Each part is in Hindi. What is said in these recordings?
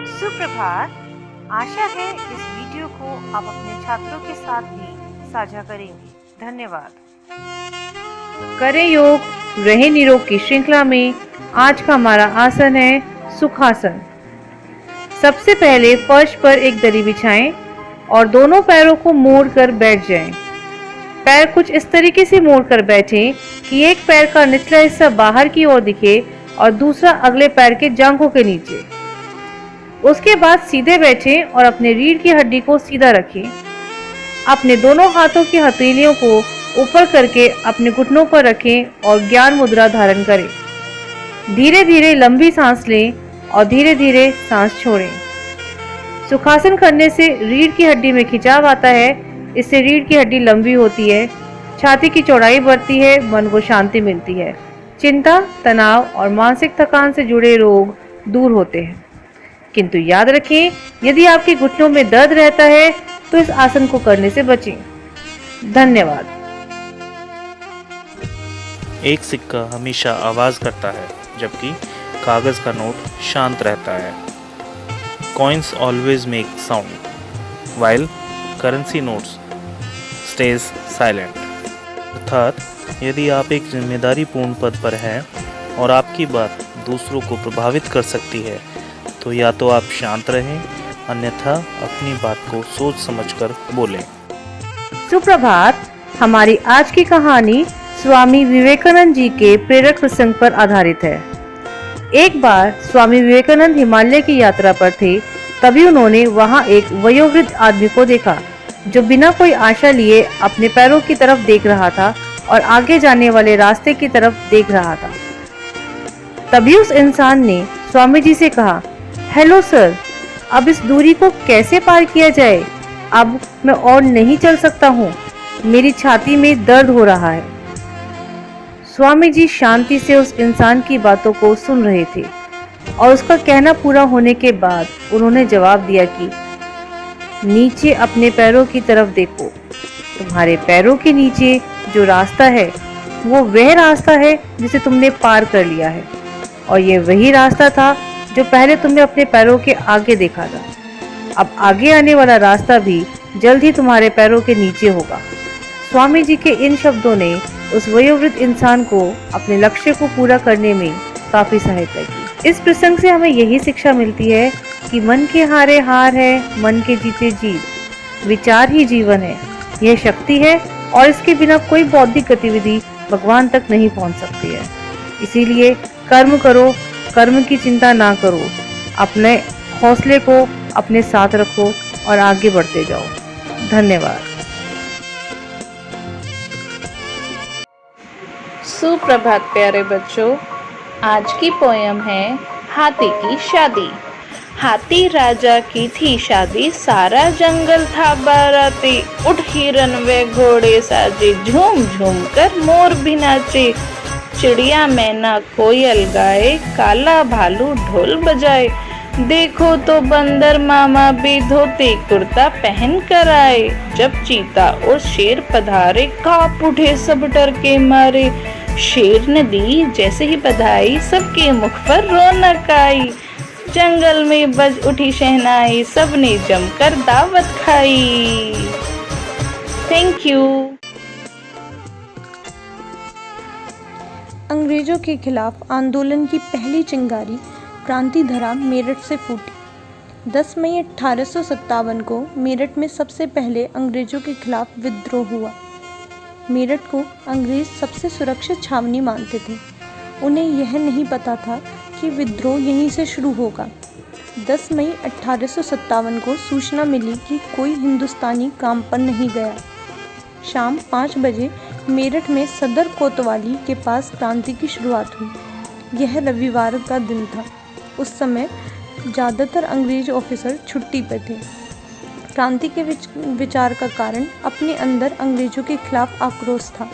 सुप्रभात। आशा है इस वीडियो को आप अपने छात्रों के साथ भी साझा करेंगे। धन्यवाद। करें योग, रहे निरोग की श्रृंखला में आज का हमारा आसन है सुखासन। सबसे पहले फर्श पर एक दरी बिछाएं और दोनों पैरों को मोड़कर बैठ जाएं। पैर कुछ इस तरीके से मोड़कर बैठें कि एक पैर का निचला हिस्सा बाहर की ओर दिखे और दूसरा अगले पैर के जांघों के नीचे। उसके बाद सीधे बैठें और अपने रीढ़ की हड्डी को सीधा रखें। अपने दोनों हाथों की हथेलियों को ऊपर करके अपने घुटनों पर रखें और ज्ञान मुद्रा धारण करें। धीरे धीरे लंबी सांस लें और धीरे धीरे सांस छोड़ें। सुखासन करने से रीढ़ की हड्डी में खिंचाव आता है। इससे रीढ़ की हड्डी लंबी होती है, छाती की चौड़ाई बढ़ती है, मन को शांति मिलती है। चिंता, तनाव और मानसिक थकान से जुड़े रोग दूर होते हैं। किंतु याद रखें, यदि आपके घुटनों में दर्द रहता है तो इस आसन को करने से बचें। धन्यवाद। एक सिक्का हमेशा आवाज करता है, जबकि कागज का नोट शांत रहता है। Coins always make sound, while currency notes stays silent. अर्थात यदि आप एक जिम्मेदारीपूर्ण पद पर हैं और आपकी बात दूसरों को प्रभावित कर सकती है, तो या तो आप शांत रहें, अन्यथा अपनी बात को सोच समझकर बोलें। सुप्रभात। हमारी आज की कहानी स्वामी विवेकानंद जी के प्रेरक प्रसंग पर आधारित है। एक बार स्वामी विवेकानंद हिमालय की यात्रा पर थे। तभी उन्होंने वहां एक वयोवृद्ध आदमी को देखा जो बिना कोई आशा लिए अपने पैरों की तरफ देख रहा था और आगे जाने वाले रास्ते की तरफ देख रहा था। तभी उस इंसान ने स्वामी जी से कहा, हेलो सर, अब इस दूरी को कैसे पार किया जाए? अब मैं और नहीं चल सकता हूँ, मेरी छाती में दर्द हो रहा है। स्वामी जी शांति से उस इंसान की बातों को सुन रहे थे और उसका कहना पूरा होने के बाद उन्होंने जवाब दिया कि नीचे अपने पैरों की तरफ देखो। तुम्हारे पैरों के नीचे जो रास्ता है वो वह रास्ता है जिसे तुमने पार कर लिया है, और ये वही रास्ता था जो पहले तुमने अपने पैरों के आगे देखा था। अब आगे आने वाला रास्ता भी जल्द ही तुम्हारे पैरों के नीचे होगा। स्वामी जी के इन शब्दों ने उस वयोवृद्ध इंसान को अपने लक्ष्य को पूरा करने में काफी सहायता की। इस प्रसंग से हमें यही शिक्षा मिलती है कि मन के हारे हार है, मन के जीते जीत। विचार ही जीवन है, यह शक्ति है और इसके बिना कोई बौद्धिक गतिविधि भगवान तक नहीं पहुंच सकती है। इसीलिए कर्म करो, कर्म की चिंता ना करो, अपने हौसले को अपने साथ रखो और आगे बढ़ते जाओ। धन्यवाद। सुप्रभात प्यारे बच्चों। आज की पोयम है हाथी की शादी। हाथी राजा की थी शादी, सारा जंगल था बाराती। उठ हिरन वे घोड़े साजे, झूम झूम कर मोर भी नाचे। चिड़िया मैना कोयल गाए, काला भालू ढोल बजाए। देखो तो बंदर मामा भी धोती कुर्ता पहन कर आए। जब चीता और शेर पधारे, कांप उठे सब डर के मारे। शेर ने दी जैसे ही बधाई, सबके मुख पर रौनक आई। जंगल में बज उठी शहनाई, सबने जमकर दावत खाई। Thank you. अंग्रेजों के खिलाफ आंदोलन की पहली चिंगारी क्रांतिधरा मेरठ से फूटी। 10 मई 1857 को मेरठ में सबसे पहले अंग्रेजों के खिलाफ विद्रोह हुआ। मेरठ को अंग्रेज सबसे सुरक्षित छावनी मानते थे। उन्हें यह नहीं पता था कि विद्रोह यहीं से शुरू होगा। 10 मई 1857 को सूचना मिली कि कोई हिंदुस्तानी काम पर नहीं गया। शाम 5 बजे मेरठ में सदर कोतवाली के पास क्रांति की शुरुआत हुई। यह रविवार का दिन था। उस समय ज़्यादातर अंग्रेज ऑफिसर छुट्टी पर थे। क्रांति के विचार का कारण अपने अंदर अंग्रेजों के खिलाफ आक्रोश था।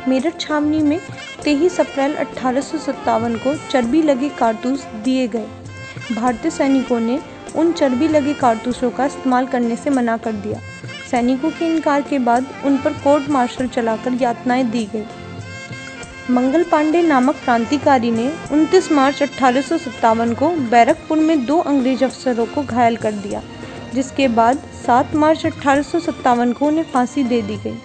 मेरठ छावनी में 23 अप्रैल 1857 को चर्बी लगे कारतूस दिए गए। भारतीय सैनिकों ने उन चर्बी लगे कारतूसों का इस्तेमाल करने से मना कर दिया। सैनिकों के इनकार के बाद उन पर कोर्ट मार्शल चलाकर यातनाएं दी गई। मंगल पांडे नामक क्रांतिकारी ने 29 मार्च 1857 को बैरकपुर में 2 अंग्रेज अफसरों को घायल कर दिया, जिसके बाद 7 मार्च 1857 को उन्हें फांसी दे दी गई।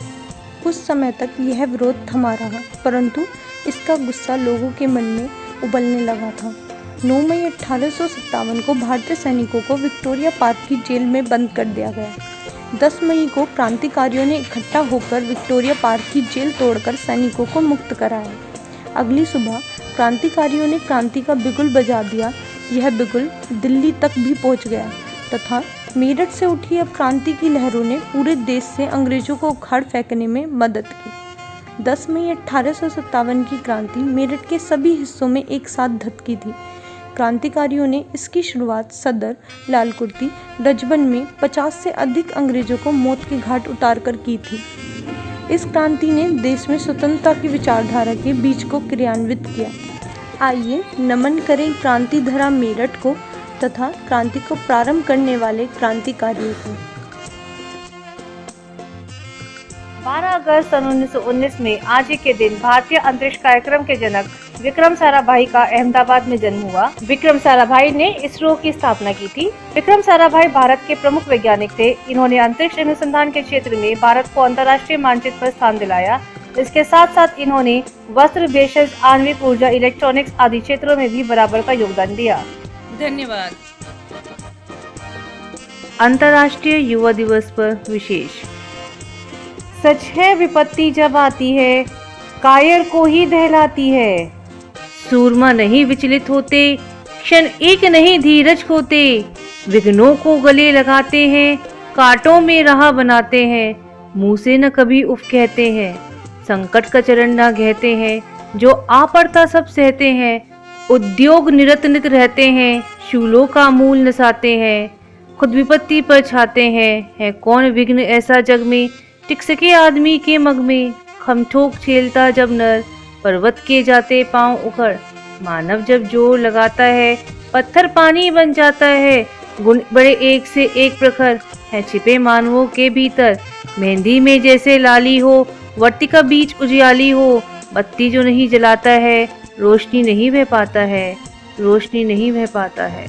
कुछ समय तक यह विरोध थमा रहा, परंतु इसका गुस्सा लोगों के मन में उबलने लगा था। 9 मई 1857 को भारतीय सैनिकों को विक्टोरिया पार्क की जेल में बंद कर दिया गया। 10 मई को क्रांतिकारियों ने इकट्ठा होकर विक्टोरिया पार्क की जेल तोड़कर सैनिकों को मुक्त कराया। अगली सुबह क्रांतिकारियों ने क्रांति का बिगुल बजा दिया। यह बिगुल दिल्ली तक भी पहुंच गया तथा मेरठ से उठी अब क्रांति की लहरों ने पूरे देश से अंग्रेजों को उखाड़ फेंकने में मदद की। 10 मई 1857 की क्रांति मेरठ के सभी हिस्सों में एक साथ धधकी थी। क्रांतिकारियों ने इसकी शुरुआत सदर, लालकुर्ती, रजबन में 50 से अधिक अंग्रेजों को मौत के घाट उतारकर की थी। इस क्रांति ने देश में स्वतंत्रता की विचारधारा के बीज को क्रियान्वित किया। आइए नमन करें क्रांति धरा मेरठ को तथा क्रांति को प्रारंभ करने वाले क्रांतिकारियों को। 12 अगस्त सन 1919 में आज ही के दिन भारतीय अंतरिक्ष कार्यक्रम के जनक विक्रम साराभाई का अहमदाबाद में जन्म हुआ। विक्रम साराभाई ने इसरो की स्थापना की थी। विक्रम साराभाई भारत के प्रमुख वैज्ञानिक थे। इन्होंने अंतरिक्ष अनुसंधान के क्षेत्र में भारत को अंतर्राष्ट्रीय मानचित्र पर स्थान दिलाया। इसके साथ साथ इन्होंने वस्त्र, भेषज, आणविक ऊर्जा, इलेक्ट्रॉनिक्स आदि क्षेत्रों में भी बराबर का योगदान दिया। धन्यवाद। अंतर्राष्ट्रीय युवा दिवस पर विशेष। सच है विपत्ति जब आती है, कायर को ही दहलाती है। सूरमा नहीं विचलित होते, क्षण एक नहीं धीरज खोते। विघ्नों को गले लगाते हैं, कांटों में राह बनाते हैं। मुंह से न कभी उफ कहते हैं, संकट का चरण न कहते हैं। जो आ पड़ता सब सहते हैं, उद्योग निरत नित रहते हैं। शूलों का मूल नसाते हैं, खुद विपत्ति पर छाते हैं। है कौन विघ्न ऐसा जग में, टिक सके आदमी के मग में। खमठोक झेलता जब नर, पर्वत के जाते पांव उखड़। मानव जब जोर लगाता है, पत्थर पानी बन जाता है। गुण बड़े एक से एक प्रखर, है छिपे मानवों के भीतर। मेहंदी में जैसे लाली हो, वर्ती का बीच उजियाली हो। बत्ती जो नहीं जलाता है, रोशनी नहीं बह पाता है, रोशनी नहीं बह पाता है।